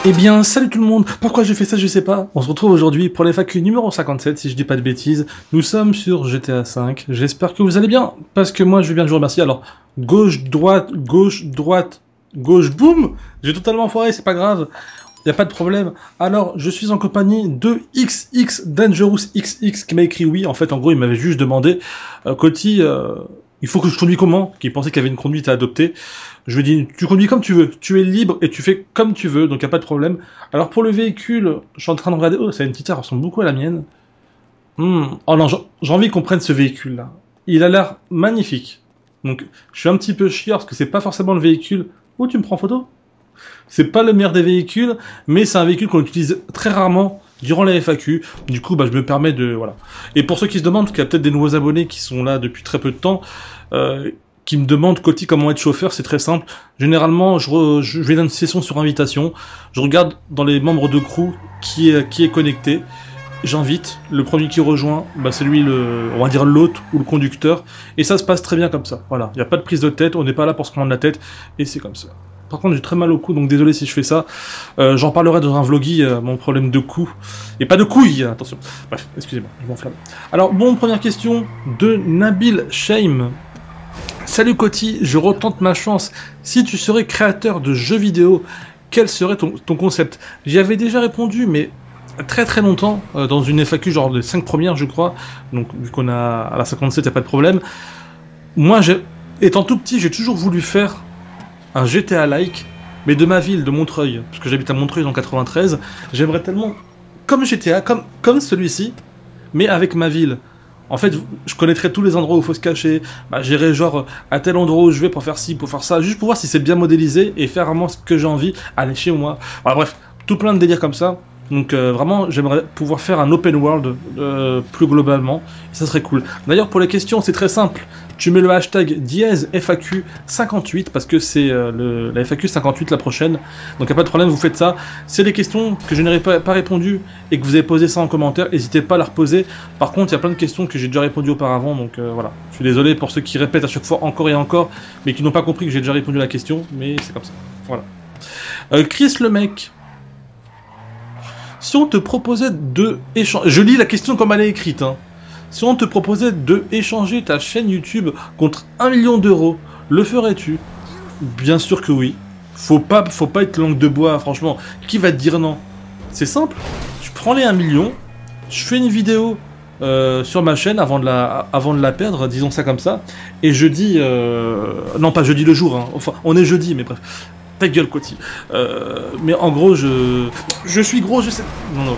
Eh bien, salut tout le monde. Pourquoi j'ai fait ça, je sais pas. On se retrouve aujourd'hui pour l'FAQ numéro 57, si je dis pas de bêtises. Nous sommes sur GTA V. J'espère que vous allez bien, parce que moi je vais bien, je vous remercie. Alors, gauche, droite, gauche, droite, gauche, boum. J'ai totalement foiré, c'est pas grave. Y a pas de problème. Alors, je suis en compagnie de XX Dangerous XX qui m'a écrit oui. En fait, en gros, il m'avait juste demandé, Coty, il faut que je conduise comment? Qui pensait qu'il y avait une conduite à adopter. Je lui ai dit, tu conduis comme tu veux. Tu es libre et tu fais comme tu veux, donc y a pas de problème. Alors pour le véhicule, je suis en train de regarder. Oh, ça a une petite air, ressemble beaucoup à la mienne. Oh non, j'ai envie qu'on prenne ce véhicule-là. Il a l'air magnifique. Donc, je suis un petit peu chiant parce que c'est pas forcément le véhicule. Oh, tu me prends en photo? C'est pas le meilleur des véhicules, mais c'est un véhicule qu'on utilise très rarement durant les FAQ. Du coup, bah, je me permets de... Voilà. Et pour ceux qui se demandent, parce qu'il y a peut-être des nouveaux abonnés qui sont là depuis très peu de temps, qui me demandent, Coty, comment être chauffeur, c'est très simple. Généralement, je vais dans une session sur invitation, je regarde dans les membres de crew qui est connecté, j'invite, le premier qui rejoint, bah, c'est lui, on va dire l'hôte ou le conducteur, et ça se passe très bien comme ça. Voilà, il n'y a pas de prise de tête, on n'est pas là pour se prendre la tête, et c'est comme ça. Par contre, j'ai très mal au cou, donc désolé si je fais ça. J'en parlerai dans un vloggy, mon problème de cou. Et pas de couilles, attention. Bref, excusez-moi, je m'enflamme. Alors, bon, première question de Nabil Shame. Salut Coty, je retente ma chance. Si tu serais créateur de jeux vidéo, quel serait ton concept? J'y avais déjà répondu, mais très très longtemps, dans une FAQ, genre les 5 premières, je crois. Donc, vu qu'on a à la 57, y a pas de problème. Moi, étant tout petit, j'ai toujours voulu faire un GTA-like, mais de ma ville, de Montreuil, parce que j'habite à Montreuil en 93, j'aimerais tellement, comme GTA, comme celui-ci, mais avec ma ville. En fait, je connaîtrais tous les endroits où il faut se cacher, bah, j'irais genre à tel endroit où je vais pour faire ci, pour faire ça, juste pour voir si c'est bien modélisé et faire vraiment ce que j'ai envie, aller chez moi. Voilà, bref, tout plein de délires comme ça. Donc vraiment, j'aimerais pouvoir faire un open world plus globalement, et ça serait cool. D'ailleurs, pour les questions, c'est très simple. Tu mets le hashtag dièse FAQ 58 parce que c'est la FAQ 58 la prochaine. Donc y a pas de problème, vous faites ça. C'est des questions que je n'aurais pas répondu et que vous avez posé ça en commentaire, n'hésitez pas à la reposer. Par contre, il y a plein de questions que j'ai déjà répondu auparavant, donc voilà. Je suis désolé pour ceux qui répètent à chaque fois encore et encore, mais qui n'ont pas compris que j'ai déjà répondu à la question, mais c'est comme ça. Voilà. Chris le mec. Si on te proposait de échanger... Je lis la question comme elle est écrite, hein. Si on te proposait de échanger ta chaîne YouTube contre 1 million d'euros, le ferais-tu? Bien sûr que oui. Faut pas être langue de bois, franchement. Qui va te dire non? C'est simple. Je prends les 1 million, je fais une vidéo sur ma chaîne avant de la perdre, disons ça comme ça, et je dis... Non, pas jeudi le jour, hein. Enfin, on est jeudi, mais bref. Ta gueule, Coty. Mais en gros, je suis gros, je sais... Non,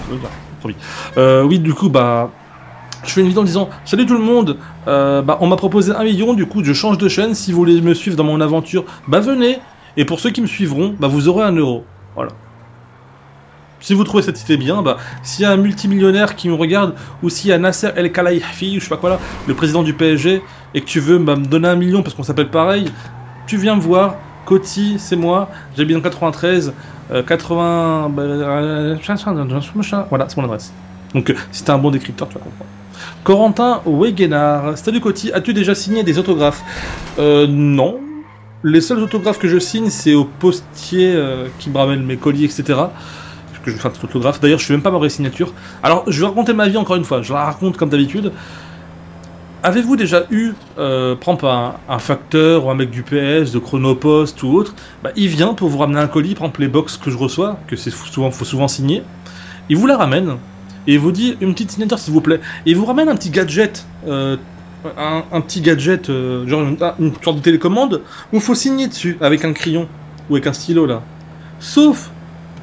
promis. Oui, du coup, bah... Je fais une vidéo en disant « Salut tout le monde, bah, on m'a proposé 1 million, du coup je change de chaîne, si vous voulez me suivre dans mon aventure, bah venez, et pour ceux qui me suivront, bah vous aurez 1 euro. » Voilà. Si vous trouvez cette idée bien, bah, s'il y a un multimillionnaire qui me regarde, ou s'il y a Nasser El Khelaifi, ou je sais pas quoi là, le président du PSG, et que tu veux bah, me donner 1 million parce qu'on s'appelle pareil, tu viens me voir, Coty, c'est moi, j'habite en 93, 80... voilà, c'est mon adresse. Donc si t'es un bon décrypteur, tu vas comprendre. Corentin Wegenar. Salut Coty, as-tu déjà signé des autographes? Non. Les seuls autographes que je signe, c'est au postier qui me ramène mes colis, etc. Que je vais faire des autographes. D'ailleurs, je suis même pas ma vraie signature. Alors, je vais raconter ma vie encore une fois. Je la raconte comme d'habitude. Avez-vous déjà eu, par exemple, un facteur ou un mec du PS, de Chronopost ou autre, bah, il vient pour vous ramener un colis, par exemple les box que je reçois, que faut souvent signer, il vous la ramène, et il vous dit une petite signature s'il vous plaît, et il vous ramène un petit gadget, un petit gadget, genre une sorte de télécommande, où il faut signer dessus, avec un crayon, ou avec un stylo là. Sauf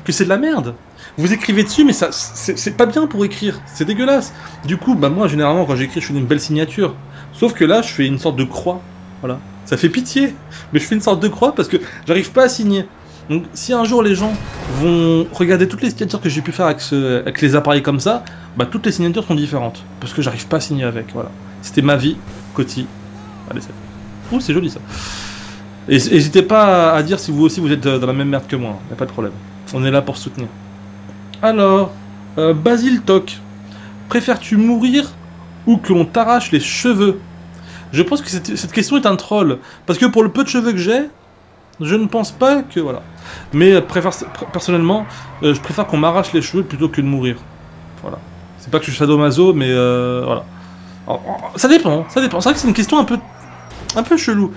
que c'est de la merde. Vous écrivez dessus, mais ça, c'est pas bien pour écrire, c'est dégueulasse. Du coup, bah moi, généralement, quand j'écris, je fais une belle signature. Sauf que là, je fais une sorte de croix, voilà. Ça fait pitié, mais je fais une sorte de croix parce que j'arrive pas à signer. Donc, si un jour les gens vont regarder toutes les signatures que j'ai pu faire avec les appareils comme ça, bah toutes les signatures sont différentes, parce que j'arrive pas à signer avec, voilà. C'était ma vie, Coty. Allez, c'est... Ouh, c'est joli ça. Et n'hésitez pas à dire si vous aussi vous êtes dans la même merde que moi, y a pas de problème. On est là pour soutenir. Alors, Basile Toc, préfères-tu mourir ou que l'on t'arrache les cheveux? Je pense que cette question est un troll, parce que pour le peu de cheveux que j'ai, Je ne pense pas que... Voilà. Mais personnellement, je préfère qu'on m'arrache les cheveux plutôt que de mourir. Voilà. C'est pas que je suis sadomaso, mais voilà. Alors, ça dépend, ça dépend. C'est vrai que c'est une question un peu chelou.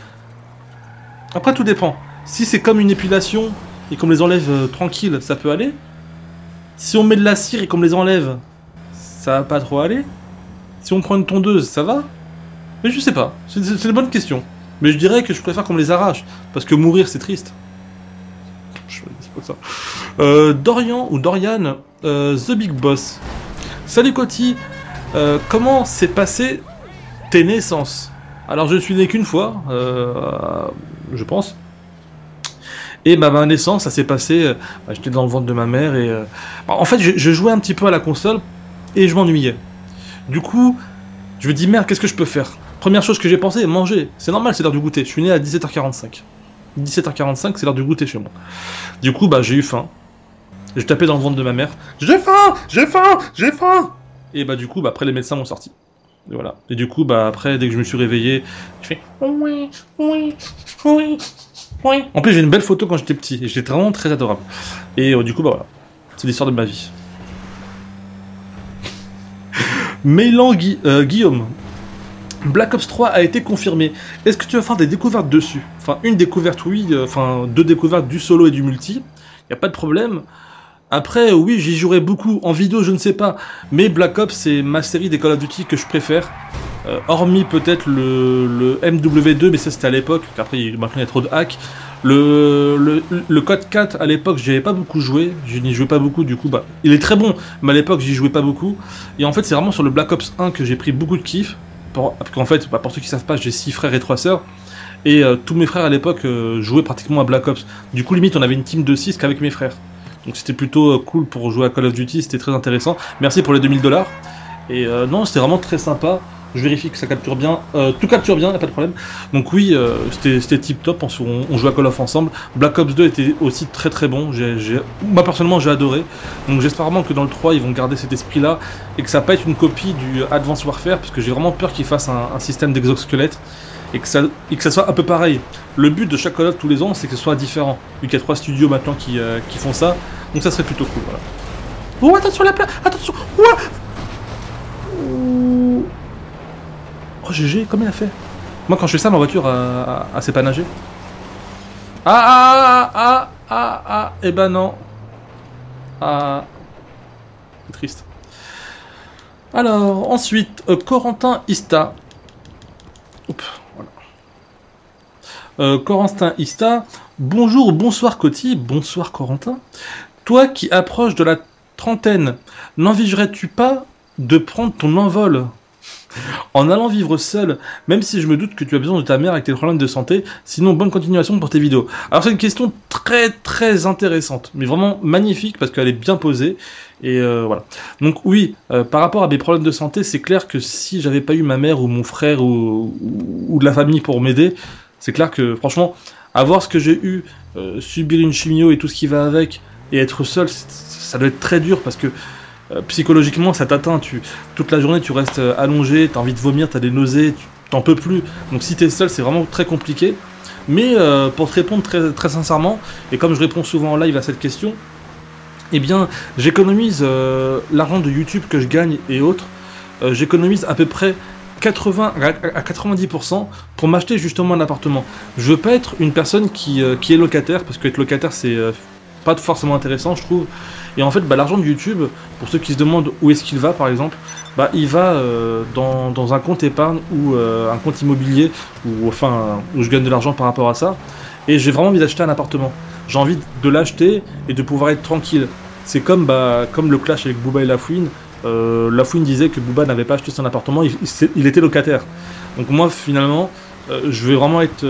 Après, tout dépend. Si c'est comme une épilation et qu'on me les enlève tranquille, ça peut aller. Si on met de la cire et qu'on me les enlève, ça va pas trop aller. Si on prend une tondeuse, ça va. Mais je sais pas. C'est une bonne question. Mais je dirais que je préfère qu'on me les arrache. Parce que mourir, c'est triste. C'est pas ça. Dorian ou Dorian, The Big Boss. Salut Coty. Comment s'est passé tes naissances? Alors je suis né qu'une fois, je pense. Et bah, ma naissance, ça s'est passé, j'étais dans le ventre de ma mère et... en fait, je jouais un petit peu à la console et je m'ennuyais. Du coup, je me dis merde, qu'est-ce que je peux faire? Première chose que j'ai pensé, manger. C'est normal, c'est l'heure du goûter. Je suis né à 17h45. 17h45, c'est l'heure du goûter chez moi. Du coup, bah j'ai eu faim. Je tapais dans le ventre de ma mère. J'ai faim, j'ai faim, j'ai faim. Et bah du coup, bah après les médecins m'ont sorti. Et voilà. Et du coup, bah après, dès que je me suis réveillé, je fais oui, oui, oui, oui. En plus, j'ai une belle photo quand j'étais petit. Et j'étais vraiment très adorable. Et du coup, bah voilà. C'est l'histoire de ma vie. Mélan Guillaume. Black Ops 3 a été confirmé. Est-ce que tu vas faire des découvertes dessus? Enfin, une découverte, oui. Enfin, deux découvertes du solo et du multi. Y a pas de problème. Après, oui, j'y jouerai beaucoup. En vidéo, je ne sais pas. Mais Black Ops, c'est ma série des Call of Duty que je préfère. Hormis peut-être le MW2, mais ça c'était à l'époque. Après, maintenant il y a trop de hacks. Le Code 4, à l'époque, j'y avais pas beaucoup joué. Je n'y jouais pas beaucoup, du coup, bah, il est très bon. Mais à l'époque, j'y jouais pas beaucoup. Et en fait, c'est vraiment sur le Black Ops 1 que j'ai pris beaucoup de kiff. Parce qu'en fait, bah, pour ceux qui savent pas, j'ai 6 frères et 3 sœurs. Et tous mes frères à l'époque jouaient pratiquement à Black Ops. Du coup, limite, on avait une team de 6 qu'avec mes frères. Donc c'était plutôt cool pour jouer à Call of Duty, c'était très intéressant. Merci pour les 2000$. Et non, c'était vraiment très sympa. Je vérifie que ça capture bien. Tout capture bien, y a pas de problème. Donc oui, c'était tip top, on jouait à Call of ensemble. Black Ops 2 était aussi très très bon. Moi personnellement j'ai adoré. Donc j'espère vraiment que dans le 3 ils vont garder cet esprit là. Et que ça va pas être une copie du Advanced Warfare. Parce que j'ai vraiment peur qu'ils fassent un système d'exosquelette. Et que ça soit un peu pareil. Le but de chaque Call of tous les ans, c'est que ce soit différent. Vu qu'il y a 3 studios maintenant qui font ça. Donc ça serait plutôt cool, voilà. Oh, attention la plaque. Attention. Oh, GG, comme il a fait. Moi, quand je fais ça, ma voiture sait pas nager. Eh ben non. C'est triste. Alors, ensuite, Corentin Ista. Oups. Corentin Ista, bonjour, bonsoir Coty, bonsoir Corentin. Toi qui approches de la trentaine, n'envisagerais-tu pas de prendre ton envol en allant vivre seul, même si je me doute que tu as besoin de ta mère avec tes problèmes de santé, sinon bonne continuation pour tes vidéos. Alors c'est une question très très intéressante, mais vraiment magnifique parce qu'elle est bien posée, et voilà. Donc oui, par rapport à mes problèmes de santé, c'est clair que si j'avais pas eu ma mère ou mon frère ou de la famille pour m'aider, c'est clair que franchement, avoir ce que j'ai eu, subir une chimio et tout ce qui va avec, et être seul, ça doit être très dur parce que psychologiquement ça t'atteint, toute la journée tu restes allongé, t'as envie de vomir, t'as des nausées, t'en peux plus, donc si t'es seul c'est vraiment très compliqué. Mais pour te répondre très, très sincèrement, et comme je réponds souvent en live à cette question, eh bien j'économise l'argent de YouTube que je gagne et autres, j'économise à peu près 80 à 90% pour m'acheter justement un appartement. Je veux pas être une personne qui est locataire, parce qu'être locataire c'est pas forcément intéressant je trouve. Et en fait bah, l'argent de YouTube, pour ceux qui se demandent où est-ce qu'il va par exemple, bah, il va dans un compte épargne ou un compte immobilier, ou enfin où je gagne de l'argent par rapport à ça. Et j'ai vraiment envie d'acheter un appartement. J'ai envie de l'acheter et de pouvoir être tranquille. C'est comme le clash avec Booba et Lafouine. Lafouine disait que Booba n'avait pas acheté son appartement, il était locataire. Donc moi finalement, je vais vraiment être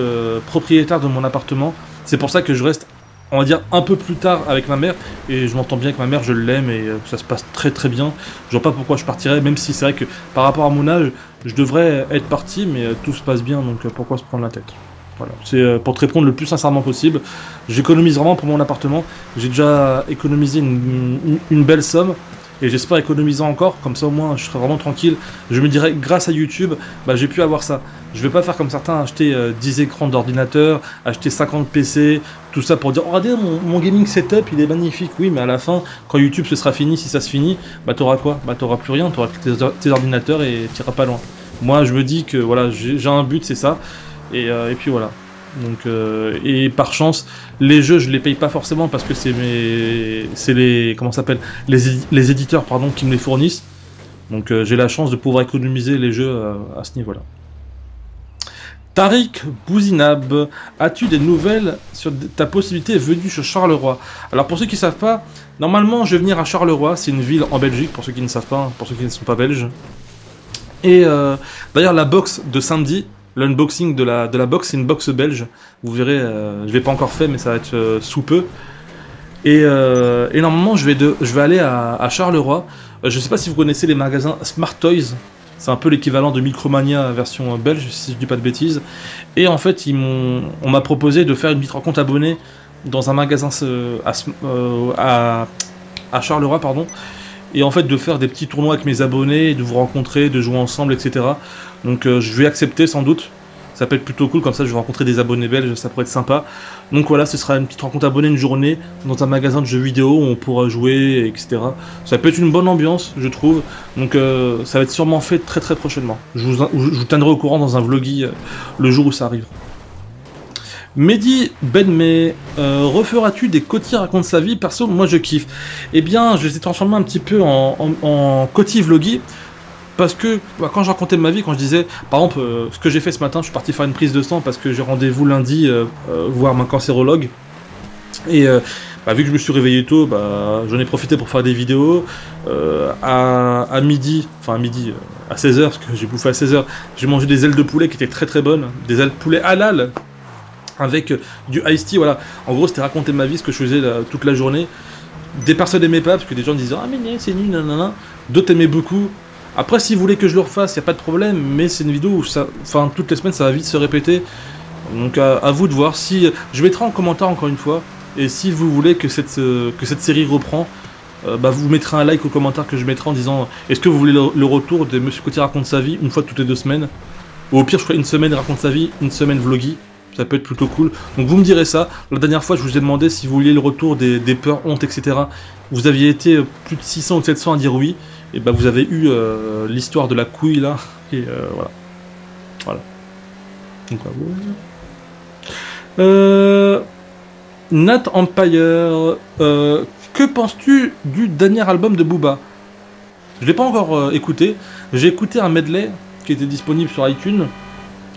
propriétaire de mon appartement. C'est pour ça que je reste, on va dire, un peu plus tard avec ma mère, et je m'entends bien avec ma mère, je l'aime et ça se passe très très bien. Je vois pas pourquoi je partirais, même si c'est vrai que par rapport à mon âge, je devrais être parti, mais tout se passe bien, donc pourquoi se prendre la tête? Voilà, c'est pour te répondre le plus sincèrement possible. J'économise vraiment pour mon appartement, j'ai déjà économisé une belle somme, et j'espère économiser encore, comme ça au moins je serai vraiment tranquille. Je me dirais, grâce à YouTube, bah, j'ai pu avoir ça. Je vais pas faire comme certains, acheter 10 écrans d'ordinateur, acheter 50 PC, tout ça pour dire, oh, regardez, mon gaming setup, il est magnifique. Oui, mais à la fin, quand YouTube se sera fini, si ça se finit, bah t'auras quoi? Bah t'auras plus rien, t'auras tes ordinateurs et t'iras pas loin. Moi, je me dis que voilà, j'ai un but, c'est ça, et puis voilà. Donc, et par chance, les jeux, je les paye pas forcément parce que c'est les, comment ça s'appelle, les éditeurs, pardon, qui me les fournissent. Donc, j'ai la chance de pouvoir économiser les jeux à ce niveau-là. Tariq Bouzinab, as-tu des nouvelles sur ta possibilité venue sur Charleroi? Alors pour ceux qui ne savent pas, normalement je vais venir à Charleroi, c'est une ville en Belgique, pour ceux qui ne savent pas, pour ceux qui ne sont pas belges. Et d'ailleurs la box de samedi, l'unboxing de la box, c'est une box belge, vous verrez, je ne l'ai pas encore fait mais ça va être sous peu. Et normalement je vais aller à Charleroi, je ne sais pas si vous connaissez les magasins Smart Toys. C'est un peu l'équivalent de Micromania version belge, si je dis pas de bêtises. Et en fait, on m'a proposé de faire une petite rencontre abonnée dans un magasin à Charleroi, pardon. Et en fait, de faire des petits tournois avec mes abonnés, de vous rencontrer, de jouer ensemble, etc. Donc je vais accepter sans doute. Ça peut être plutôt cool, comme ça je vais rencontrer des abonnés belges, ça pourrait être sympa. Donc voilà, ce sera une petite rencontre abonnée, une journée, dans un magasin de jeux vidéo où on pourra jouer, etc. Ça peut être une bonne ambiance, je trouve. Donc ça va être sûrement fait très très prochainement. Je vous tiendrai au courant dans un vloggy le jour où ça arrive. Mehdi Benmé, referas-tu des Coty raconte sa vie? Perso, moi je kiffe. Eh bien, je les ai transformés un petit peu en Coty vloggy. Parce que bah, quand je racontais ma vie, quand je disais, par exemple, ce que j'ai fait ce matin, je suis parti faire une prise de sang parce que j'ai rendez-vous lundi voir ma cancérologue. Et bah, vu que je me suis réveillé tôt, bah, j'en ai profité pour faire des vidéos. À midi, enfin à midi, à 16h, parce que j'ai bouffé à 16h, j'ai mangé des ailes de poulet qui étaient très très bonnes, des ailes de poulet halal avec du iced tea. Voilà. En gros, c'était raconter ma vie, ce que je faisais toute la journée. Des personnes n'aimaient pas parce que des gens disaient ah mais c'est nul, nanana. D'autres aimaient beaucoup. Après, si vous voulez que je le refasse, il n'y a pas de problème, mais c'est une vidéo où ça, enfin, toutes les semaines, ça va vite se répéter. Donc, à vous de voir. Si je mettrai en commentaire encore une fois, et si vous voulez que cette série reprend, bah, vous mettrez un like au commentaire que je mettrai en disant est-ce que vous voulez le retour de Monsieur Coty raconte sa vie une fois toutes les 2 semaines, ou au pire, je ferai une semaine raconte sa vie, une semaine vloggy. Ça peut être plutôt cool. Donc vous me direz ça. La dernière fois, je vous ai demandé si vous vouliez le retour des peurs, hontes, etc. Vous aviez été plus de 600 ou 700 à dire oui. Et bah vous avez eu l'histoire de la couille là. Et voilà. Voilà. Donc voilà. Nat Empire. Que penses-tu du dernier album de Booba? Je l'ai pas encore écouté. J'ai écouté un medley qui était disponible sur iTunes.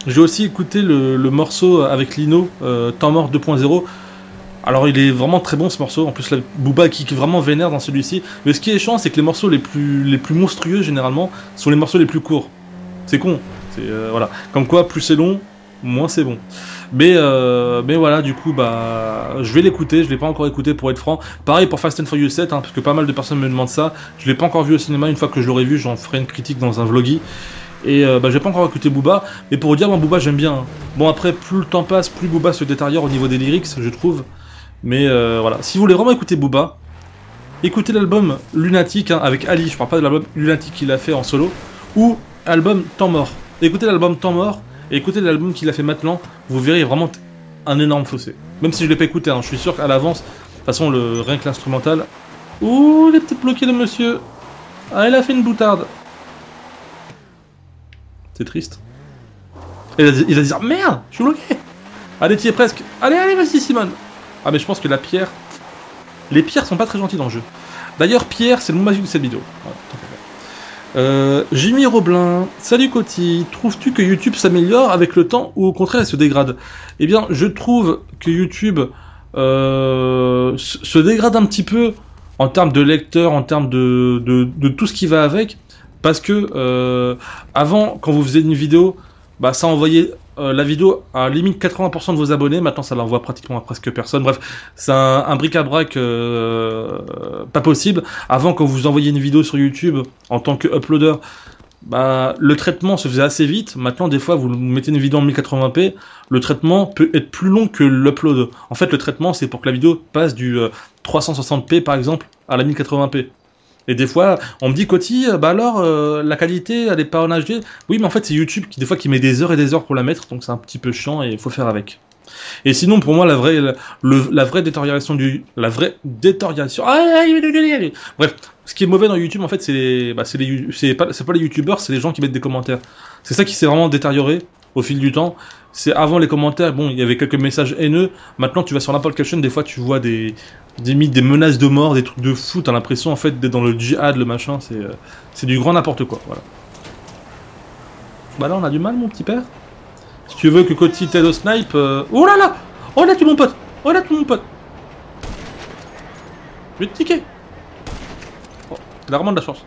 J'ai aussi écouté le morceau avec Lino, Temps mort 2.0. Alors il est vraiment très bon ce morceau, en plus la Booba qui est vraiment vénère dans celui-ci. Mais ce qui est chiant, c'est que les morceaux les plus monstrueux généralement sont les morceaux les plus courts. C'est con, voilà. Comme quoi, plus c'est long, moins c'est bon. Mais voilà, du coup, bah, je vais l'écouter, je l'ai pas encore écouté pour être franc. Pareil pour Fast and Furious 7, hein, parce que pas mal de personnes me demandent ça. Je l'ai pas encore vu au cinéma, une fois que je l'aurai vu, j'en ferai une critique dans un vloggy. Et bah, j'ai pas encore écouté Booba, mais pour vous dire, moi Booba j'aime bien. Hein. Bon après, plus le temps passe, plus Booba se détériore au niveau des lyrics, je trouve. Mais voilà, si vous voulez vraiment écouter Booba, écoutez l'album Lunatic hein, avec Ali, je parle pas de l'album Lunatic qu'il a fait en solo, ou album Temps mort. Écoutez l'album Temps mort, et écoutez l'album qu'il a fait maintenant, vous verrez vraiment un énorme fossé. Même si je l'ai pas écouté, hein, je suis sûr qu'à l'avance, de toute façon rien que l'instrumental... Ouh, il est peut-être bloqué le monsieur. Ah, il a fait une boutarde. C'est triste. Il va dire merde, je suis bloqué. Allez, tu y es presque. Allez, allez, vas-y, Simone. Ah, mais je pense que la pierre. Les pierres sont pas très gentilles dans le jeu. D'ailleurs, Pierre, c'est le mot magique de cette vidéo. Voilà, Jimmy Roblin. Salut Coty. Trouves-tu que YouTube s'améliore avec le temps ou au contraire elle se dégrade? Eh bien, je trouve que YouTube se dégrade un petit peu en termes de lecteurs, en termes de tout ce qui va avec. Parce que avant, quand vous faisiez une vidéo, bah, ça envoyait la vidéo à limite 80% de vos abonnés. Maintenant, ça l'envoie pratiquement à presque personne. Bref, c'est un bric-à-brac pas possible. Avant, quand vous envoyiez une vidéo sur YouTube en tant que uploader, bah, le traitement se faisait assez vite. Maintenant, des fois, vous mettez une vidéo en 1080p, le traitement peut être plus long que l'upload. En fait, le traitement, c'est pour que la vidéo passe du 360p, par exemple, à la 1080p. Et des fois, on me dit, Coty, bah alors, la qualité, elle est pas en HD. Oui, mais en fait, c'est YouTube qui, des fois, qui met des heures et des heures pour la mettre, donc c'est un petit peu chiant et il faut faire avec. Et sinon, pour moi, la vraie détérioration la vraie détérioration. Bref, ce qui est mauvais dans YouTube, en fait, c'est pas les YouTubeurs, c'est les gens qui mettent des commentaires. C'est ça qui s'est vraiment détérioré au fil du temps. C'est avant les commentaires, bon, il y avait quelques messages haineux. Maintenant, tu vas sur n'importe quelle chaîne, des fois, tu vois des menaces de mort, des trucs de fou. T'as l'impression, en fait, d'être dans le djihad, le machin. C'est du grand n'importe quoi. Voilà. Bah là, on a du mal, mon petit père. Si tu veux que Coty t'aide au snipe... Oh là là! Oh là, tu mon pote! Oh là, tu mon pote! Je vais te tiquer! Oh, il a vraiment de la chance.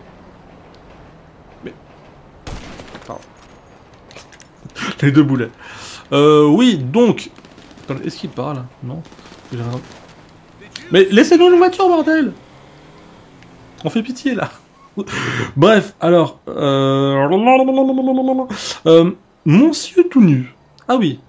Mais... Pardon. Les deux boulets. Oui, donc... Attends, est-ce qu'il parle? Non? Mais laissez-nous une voiture, bordel! On fait pitié, là. Bref, alors... Monsieur tout nu. Ah oui,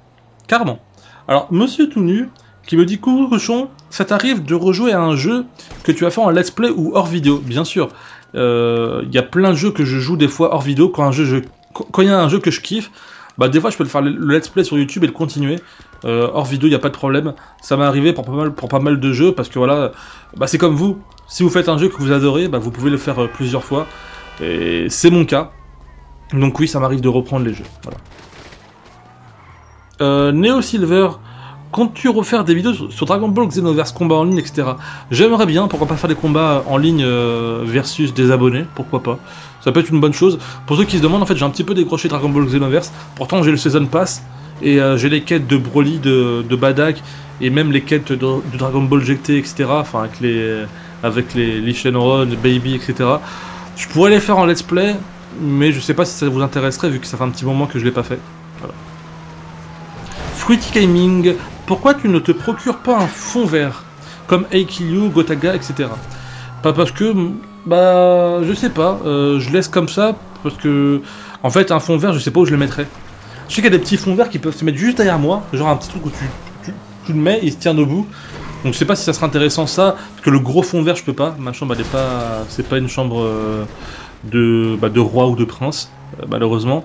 carrément. Alors, Monsieur tout nu, qui me dit coucou cochon, ça t'arrive de rejouer à un jeu que tu as fait en let's play ou hors vidéo? Bien sûr. Il y a plein de jeux que je joue des fois hors vidéo quand il y a un jeu que je kiffe. Bah des fois je peux le faire le let's play sur YouTube et le continuer. Hors vidéo, il n'y a pas de problème. Ça m'est arrivé pour pas mal de jeux parce que voilà, bah c'est comme vous. Si vous faites un jeu que vous adorez, bah vous pouvez le faire plusieurs fois. Et c'est mon cas. Donc oui, ça m'arrive de reprendre les jeux. Voilà. Neo Silver, comptes-tu refaire des vidéos sur Dragon Ball Xenoverse, combat en ligne, etc. J'aimerais bien, pourquoi pas faire des combats en ligne versus des abonnés, pourquoi pas. Ça peut être une bonne chose. Pour ceux qui se demandent, en fait, j'ai un petit peu décroché Dragon Ball Xenoverse. Pourtant, j'ai le Season Pass et j'ai les quêtes de Broly, de Badak et même les quêtes de Dragon Ball GT, etc. Enfin, avec les Shenron, Baby, etc. Je pourrais les faire en let's play, mais je sais pas si ça vous intéresserait vu que ça fait un petit moment que je l'ai pas fait. Voilà. Fruity Gaming, pourquoi tu ne te procures pas un fond vert comme Aikilyu, Gotaga, etc. Pas parce que, bah, je sais pas, je laisse comme ça parce que, en fait, un fond vert, je sais pas où je le mettrais. Je sais qu'il y a des petits fonds verts qui peuvent se mettre juste derrière moi, genre un petit truc où tu le mets et il se tient debout. Donc je sais pas si ça serait intéressant ça, parce que le gros fond vert je peux pas, ma chambre elle est pas, c'est pas une chambre de roi ou de prince, malheureusement.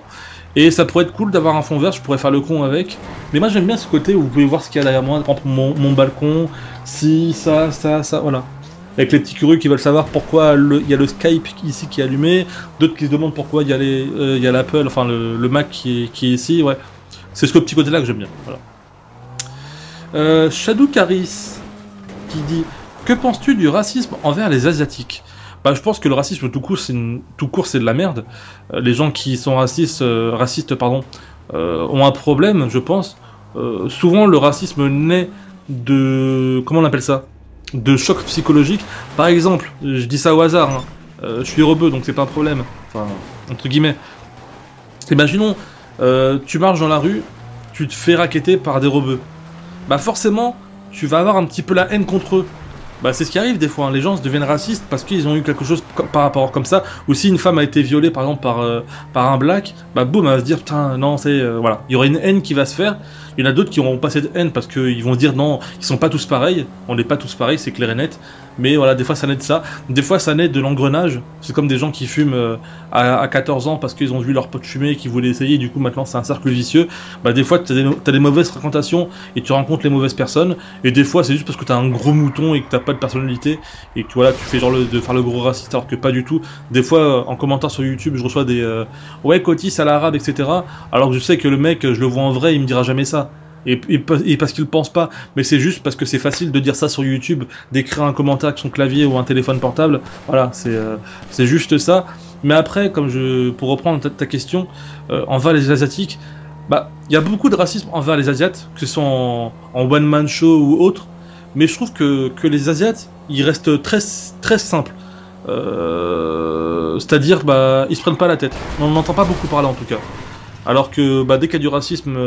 Et ça pourrait être cool d'avoir un fond vert, je pourrais faire le con avec. Mais moi j'aime bien ce côté où vous pouvez voir ce qu'il y a derrière moi, par exemple mon balcon, si, ça, voilà. Avec les petits curieux qui veulent savoir pourquoi il y a le Skype ici qui est allumé, d'autres qui se demandent pourquoi il y a l'Apple, enfin le Mac qui est ici, ouais. C'est ce petit côté là que j'aime bien, voilà. Shadow Caris qui dit « Que penses-tu du racisme envers les Asiatiques ?» Bah, je pense que le racisme tout court c'est de la merde. Les gens qui sont racistes ont un problème, je pense. Souvent le racisme naît de... comment on appelle ça? De choc psychologique. Par exemple, je dis ça au hasard, hein. Je suis rebeu donc c'est pas un problème. Enfin, entre guillemets. Imaginons, tu marches dans la rue, tu te fais racketter par des rebeux. Bah forcément, tu vas avoir un petit peu la haine contre eux. Bah c'est ce qui arrive des fois, hein. Les gens se deviennent racistes parce qu'ils ont eu quelque chose par rapport comme ça. Ou si une femme a été violée par exemple par un black, bah boum, elle va se dire putain non c'est... voilà, il y aura une haine qui va se faire. Il y en a d'autres qui n'auront pas cette haine parce qu'ils vont dire non, ils sont pas tous pareils, on n'est pas tous pareils, c'est clair et net. Mais voilà, des fois ça naît de ça, des fois ça naît de l'engrenage. C'est comme des gens qui fument à 14 ans parce qu'ils ont vu leur pote fumer et qu'ils voulaient essayer, et du coup maintenant c'est un cercle vicieux. Bah des fois t'as des mauvaises fréquentations et tu rencontres les mauvaises personnes, et des fois c'est juste parce que t'as un gros mouton et que t'as pas de personnalité et que voilà, tu fais genre de faire le gros raciste alors que pas du tout. Des fois en commentaire sur YouTube je reçois des ouais Coty c'est à l'arabe, etc. Alors que je sais que le mec, je le vois en vrai, il me dira jamais ça. Et parce qu'il pense pas, mais c'est juste parce que c'est facile de dire ça sur YouTube, d'écrire un commentaire avec son clavier ou un téléphone portable. Voilà, c'est juste ça. Mais après, pour reprendre ta question, envers les Asiatiques, bah il y a beaucoup de racisme envers les Asiates, que ce soit en one man show ou autre. Mais je trouve que les Asiates, ils restent très très simples. C'est-à-dire, bah ils se prennent pas la tête. On n'entend pas beaucoup parler en tout cas. Alors que bah, dès qu'il y a du racisme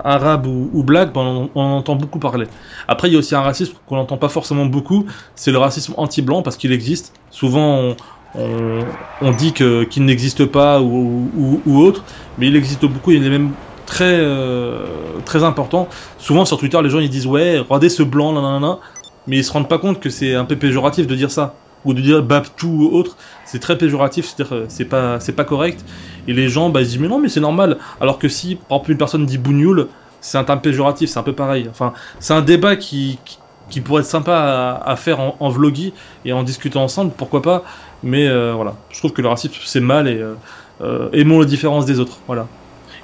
arabe ou black, bah, on en entend beaucoup parler. Après, il y a aussi un racisme qu'on n'entend pas forcément beaucoup, c'est le racisme anti-blanc, parce qu'il existe. Souvent, on dit qu'il n'existe pas ou autre, mais il existe beaucoup, il est même très important. Souvent, sur Twitter, les gens ils disent « Ouais, regardez ce blanc, nanana », mais ils se rendent pas compte que c'est un peu péjoratif de dire ça. ou de dire Babtou ou autre, c'est très péjoratif, c'est-à-dire c'est pas correct. Et les gens, bah, ils se disent mais non, mais c'est normal. Alors que si, par exemple, une personne dit bougnoul, c'est un terme péjoratif, c'est un peu pareil. Enfin, c'est un débat qui pourrait être sympa à faire en vloggy et en discutant ensemble, pourquoi pas. Mais voilà, je trouve que le racisme c'est mal et aimons la différence des autres, voilà.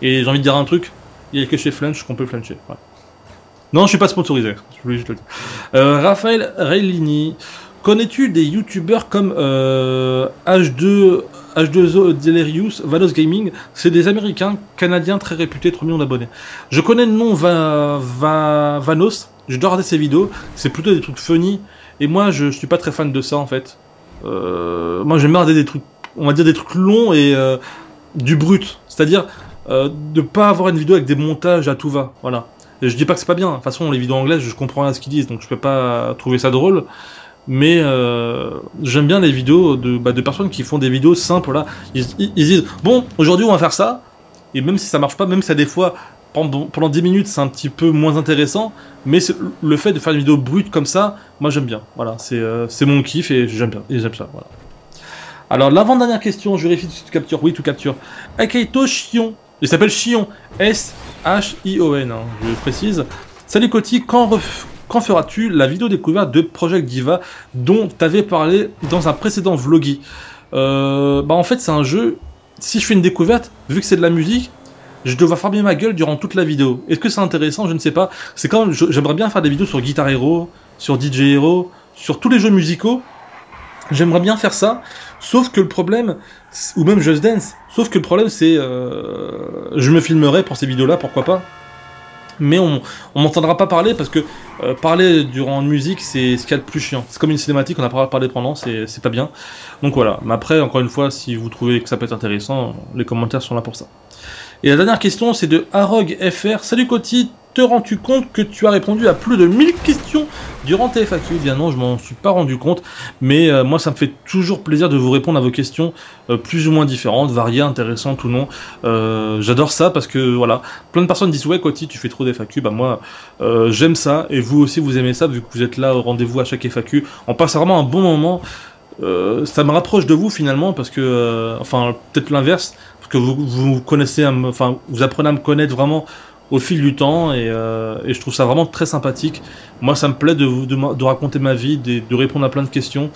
Et j'ai envie de dire un truc, il y a que chez Flunch qu'on peut fluncher. Voilà. Non, je suis pas sponsorisé, je voulais juste le dire. Raphaël Reilini, connais-tu des youtubeurs comme H2O Delirious, Vanos Gaming? C'est des américains, canadiens très réputés, 3 millions d'abonnés. Je connais le nom Vanos, je dois regarder ses vidéos, c'est plutôt des trucs funny, et moi je suis pas très fan de ça en fait. Moi j'aime bien regarder des trucs, on va dire des trucs longs et du brut, c'est-à-dire de pas avoir une vidéo avec des montages à tout va, voilà. Et je dis pas que c'est pas bien, de toute façon les vidéos anglaises je comprends rien à ce qu'ils disent, donc je peux pas trouver ça drôle, mais j'aime bien les vidéos de personnes qui font des vidéos simples, là. Ils disent, bon, aujourd'hui on va faire ça, et même si ça marche pas, même si ça des fois, pendant 10 minutes c'est un petit peu moins intéressant, mais le fait de faire une vidéo brute comme ça, moi j'aime bien, voilà, c'est mon kiff et j'aime bien, et j'aime ça, voilà. Alors l'avant-dernière question, je vérifie si tu captures, oui tu captures. Akaito Chion, il s'appelle Chion, S-H-I-O-N, hein, je précise. Salut Coty, quand feras-tu la vidéo découverte de Project Diva dont tu avais parlé dans un précédent vloggy? Bah en fait c'est un jeu, si je fais une découverte, vu que c'est de la musique, je dois fermer ma gueule durant toute la vidéo. Est-ce que c'est intéressant? Je ne sais pas. C'est quand même, j'aimerais bien faire des vidéos sur Guitar Hero, sur DJ Hero, sur tous les jeux musicaux. J'aimerais bien faire ça, sauf que le problème, ou même Just Dance, sauf que le problème c'est, je me filmerai pour ces vidéos-là, pourquoi pas. Mais on m'entendra pas parler parce que parler durant une musique c'est ce qu'il y a de plus chiant. C'est comme une cinématique, on n'a pas parlé pendant, c'est pas bien. Donc voilà, mais après encore une fois, si vous trouvez que ça peut être intéressant, les commentaires sont là pour ça. Et la dernière question c'est de Harog FR. Salut Coty, te rends-tu compte que tu as répondu à plus de 1000 questions durant tes FAQ? Bien non, je m'en suis pas rendu compte, mais moi ça me fait toujours plaisir de vous répondre à vos questions plus ou moins différentes, variées, intéressantes ou non. J'adore ça parce que voilà, plein de personnes disent ouais Coty tu fais trop d'FAQ, bah moi j'aime ça et vous aussi vous aimez ça vu que vous êtes là au rendez-vous à chaque FAQ. On passe vraiment un bon moment. Ça me rapproche de vous finalement parce que, enfin peut-être l'inverse, parce que vous connaissez, enfin vous apprenez à me connaître vraiment au fil du temps et je trouve ça vraiment très sympathique. Moi ça me plaît de raconter ma vie, de répondre à plein de questions.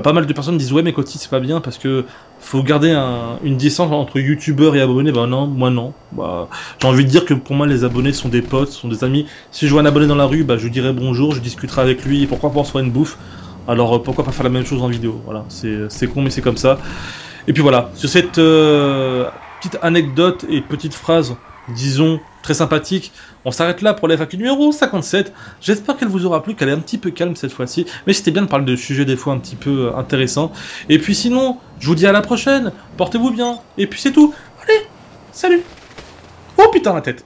Pas mal de personnes disent ouais mais Coty c'est pas bien parce que faut garder une distance entre youtubeurs et abonnés. Bah non, moi non. Bah, j'ai envie de dire que pour moi les abonnés sont des potes, sont des amis. Si je vois un abonné dans la rue, bah je lui dirai bonjour, je discuterai avec lui et pourquoi pas on se fera une bouffe. Alors pourquoi pas faire la même chose en vidéo, voilà, c'est con mais c'est comme ça. Et puis voilà, sur cette petite anecdote et petite phrase, disons, très sympathique, on s'arrête là pour la FAQ numéro 57. J'espère qu'elle vous aura plu, qu'elle est un petit peu calme cette fois-ci, mais c'était bien de parler de sujets des fois un petit peu intéressants. Et puis sinon, je vous dis à la prochaine, portez-vous bien, et puis c'est tout. Allez, salut. Oh putain la tête.